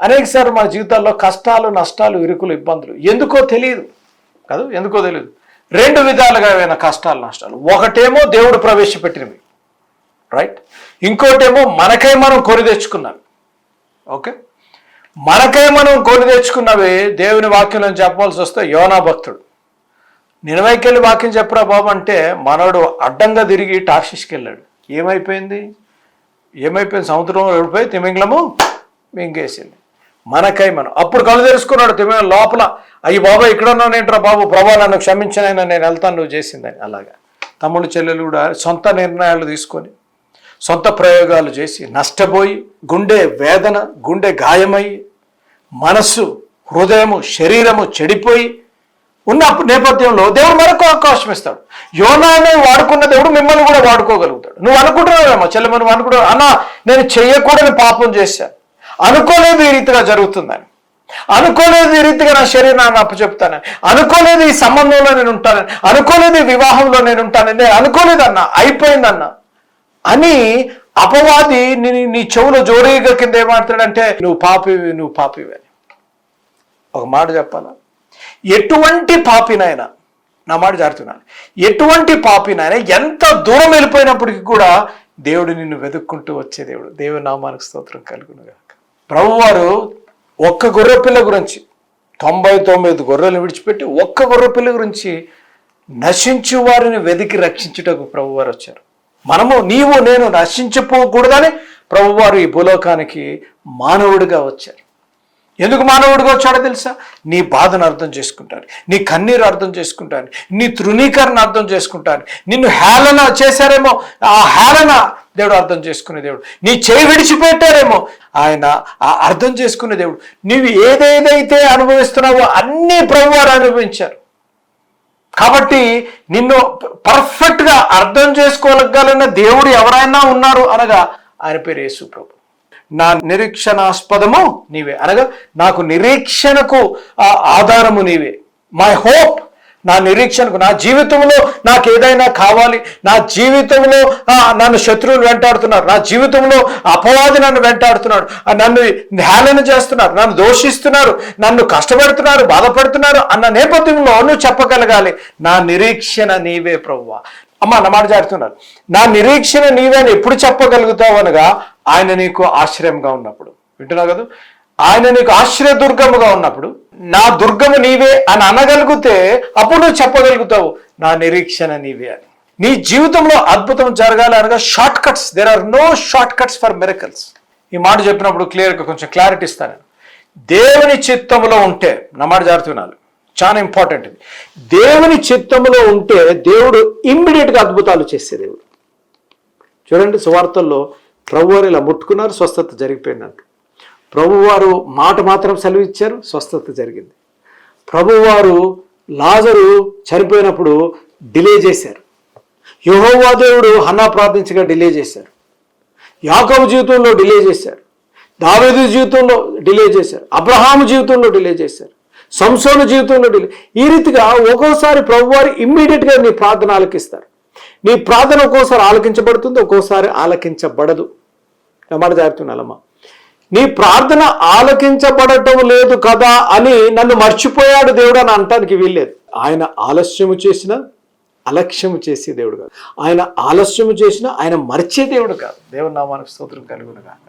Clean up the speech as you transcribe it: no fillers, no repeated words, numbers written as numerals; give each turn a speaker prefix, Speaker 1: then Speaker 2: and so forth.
Speaker 1: అనేకసార్లు మన జీవితాల్లో కష్టాలు, నష్టాలు, ఇరుకులు, ఇబ్బందులు ఎందుకో తెలియదు కాదు, ఎందుకో తెలియదు. రెండు విధాలుగా అయిన కష్టాలు, నష్టాలు. ఒకటేమో దేవుడు ప్రవేశపెట్టినవి, రైట్. ఇంకోటేమో మనకై మనం కొని తెచ్చుకున్నవి. ఓకే, మనకై మనం కొని తెచ్చుకున్నవి దేవుని వాక్యంలో చెప్పవలసి వస్తే యోనా భక్తుడు నినవైకి వెళ్ళి వాక్యం చెప్పరా బాబు అంటే మనోడు అడ్డంగా తిరిగి టార్షిష్కి వెళ్ళాడు. ఏమైపోయింది? సముద్రంలో వెళ్ళిపోయి తిమింగలము మింగేసింది. మనకై మనం అప్పుడు కళ్ళు తెరుచుకున్నాడు తిమింగలం లోపల, అయ్యి బాబా ఇక్కడ ఉన్నానేంట్రా బాబు, ప్రభా నన్ను క్షమించనైనా నేను వెళ్తాను నువ్వు చేసిందని. అలాగా తమ్ముడు చెల్లెలు కూడా సొంత నిర్ణయాలు తీసుకొని సొంత ప్రయోగాలు చేసి నష్టపోయి గుండె వేదన, గుండె గాయమై మనస్సు, హృదయము, శరీరము చెడిపోయి ఉన్న నేపథ్యంలో దేవుడు మరొక అవకాశం ఇస్తాడు. యోనాను వాడుకున్న దేవుడు మిమ్మల్ని కూడా వాడుకోగలుగుతాడు. నువ్వు అనుకుంటున్నావేమో చెల్లెమ్మ, నువ్వు అనుకుంటున్నావు అన్నా నేను చెయ్యకూడని పాపం చేశాను, అనుకోలేదు ఈ రీతిగా జరుగుతుందని, అనుకోలేదు ఈ రీతిగా నా శరీరాన్ని అప్పచెప్తానని, అనుకోలేదు ఈ సంబంధంలో నేను ఉంటానని, అనుకోలేదు ఈ వివాహంలో నేను ఉంటానని, నేను అనుకోలేదన్నా, అయిపోయిందన్నా అని అపవాది నీ చెవులో జోరీగా కింద ఏమాడుతాడంటే నువ్వు పాపివి అని. ఒక మాట చెప్పాలా, ఎటువంటి పాపినైనా, నా మాట జారుతున్నాను, ఎటువంటి పాపినైనా ఎంత దూరం వెళ్ళిపోయినప్పటికీ కూడా దేవుడు నిన్ను వెతుక్కుంటూ వచ్చే దేవుడు. దేవుని నామానికి స్తోత్రం కలుగునుగాక. ప్రభువారు ఒక్క గొర్రెపిల్ల గురించి 99 గొర్రెలు విడిచిపెట్టి ఒక్క గొర్రెపిల్ల గురించి నశించు వారిని వెతికి రక్షించుటకు ప్రభువారు వచ్చారు. మనము నీవు నేను నశించిపోకూడదని ప్రభువారు ఈ భూలోకానికి మానవుడిగా వచ్చారు. ఎందుకు మానవుడిగా వచ్చాడో తెలుసా? నీ బాధను అర్థం చేసుకుంటాను, నీ కన్నీరు అర్థం చేసుకుంటాను, నీ తృణీకరణ అర్థం చేసుకుంటాను, నిన్ను హేళన చేశారేమో ఆ హేళన దేవుడు అర్థం చేసుకునే దేవుడు, నీ చేయి విడిచిపెట్టారేమో ఆయన అర్థం చేసుకునే దేవుడు. నీవు ఏదేదైతే అనుభవిస్తున్నావో అన్నీ ప్రభువారు అనుభవించారు. కాబట్టి నిన్ను పర్ఫెక్ట్గా అర్థం చేసుకోగలిగిన దేవుడు ఎవరైనా ఉన్నారు అనగా ఆయన పేరు యేసు ప్రభు. నా నిరీక్షణాస్పదము నీవే అనగా నాకు నిరీక్షణకు ఆధారము నీవే. మై హోప్, నా నిరీక్షణకు, నా జీవితంలో నాకు ఏదైనా కావాలి, నా జీవితంలో నన్ను శత్రువులు వెంటాడుతున్నారు, నా జీవితంలో అపవాది నన్ను వెంటాడుతున్నాడు, నన్ను హేళన చేస్తున్నారు, నన్ను దోషిస్తున్నారు, నన్ను కష్టపెడుతున్నారు, బాధపడుతున్నారు అన్న నేపథ్యంలో నువ్వు చెప్పగలగాలి నా నిరీక్షణ నీవే ప్రభువా. అమ్మ నా మాట జారుతున్నారు, నా నిరీక్షణ నీవే అని ఎప్పుడు చెప్పగలుగుతావు అనగా ఆయన నీకు ఆశ్రయంగా ఉన్నప్పుడు. వింటున్నావు కదా, ఆయన నీకు ఆశ్రయ దుర్గముగా ఉన్నప్పుడు నా దుర్గము నీవే అని అనగలిగితే అప్పుడు నువ్వు చెప్పగలుగుతావు నా నిరీక్షణ నీవే అని. నీ జీవితంలో అద్భుతం జరగాలి అనగా shortcuts, there are no shortcuts for miracles. ఈ మాట చెప్పినప్పుడు క్లియర్గా కొంచెం క్లారిటీ ఇస్తాను. దేవుని చిత్తములో ఉంటే, నా మాట జారుతున్నారు, చాలా ఇంపార్టెంట్ ఇది. దేవుని చిత్తములో ఉంటే దేవుడు ఇమ్మీడియట్గా అద్భుతాలు చేసే దేవుడు. చూడండి, సువార్తల్లో ప్రభువారు ఇలా ముట్టుకున్నారు, స్వస్థత జరిగిపోయిందంట. ప్రభువారు మాట మాత్రం సెలవిచ్చారు, స్వస్థత జరిగింది. ప్రభువారు లాజరు చనిపోయినప్పుడు డిలే చేశారు. యెహోవా దేవుడు హన్నా ప్రార్థించగా డిలే చేశారు. యాకోబు జీవితంలో డిలే చేశారు, దావీదు జీవితంలో డిలే చేశారు, అబ్రహాము జీవితంలో డిలే చేశారు, సంసోను జీవితంలో డిలే. ఈ రీతిగా ఒక్కోసారి ప్రభువారు ఇమ్మీడియట్గా నీ ప్రార్థన ఆలకిస్తారు. నీ ప్రార్థన ఒక్కోసారి ఆలకించబడుతుంది, ఒక్కోసారి ఆలకించబడదు. మాట జారుతున్నాలమ్మా, నీ ప్రార్థన ఆలకించబడటం లేదు కదా అని నన్ను మర్చిపోయాడు దేవుడు అని అనటానికి వీల్లేదు. ఆయన ఆలస్యము చేసిన అలక్ష్యము చేసే దేవుడు కాదు, ఆయన ఆలస్యము చేసిన ఆయన మర్చే దేవుడు కాదు. దేవుని నామానికి స్తోత్రం కలుగునుగాక.